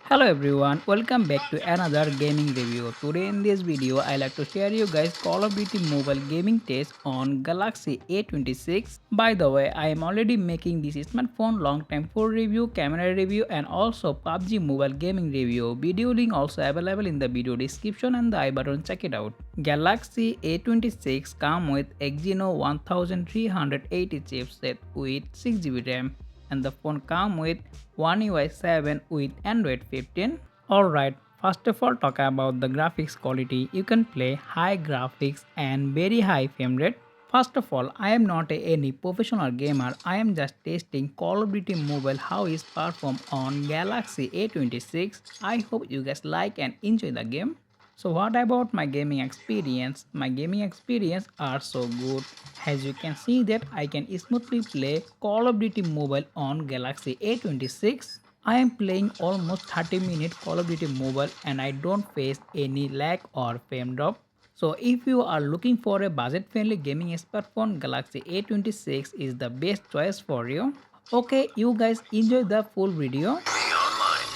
Hello everyone, welcome back to another gaming review. Today in this video, I like to share you guys Call of Duty Mobile gaming test on Galaxy A26. By the way, I am already making this smartphone long time full review, camera review and also pubg Mobile gaming review. Video link also available in the video description and the I button, check it out. Galaxy A26 come with Exynos 1380 chipset with 6GB RAM and the phone come with One UI 7 with Android 15. Alright, first of all talk about the graphics quality. You can play high graphics and very high frame rate. First of all, I am not any professional gamer. I am just testing Call of Duty Mobile how is perform on Galaxy A26. I hope you guys like and enjoy the game. So what about my gaming experience? My gaming experience are so good. As you can see that I can smoothly play Call of Duty Mobile on Galaxy A26. I am playing almost 30 minutes Call of Duty Mobile and I don't face any lag or frame drop. So if you are looking for a budget friendly gaming smartphone, Galaxy A26 is the best choice for you. Okay, you guys enjoy the full video. Be online.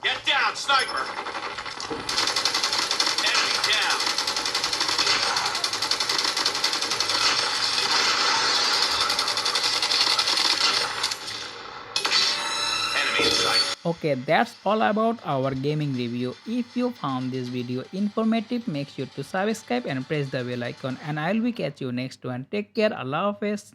Get down, sniper! Enemy down. Enemy in sight. Okay, that's all about our gaming review. If you found this video informative, make sure to subscribe and press the bell icon and I'll be catch you next one. Take care. Allah Hafiz.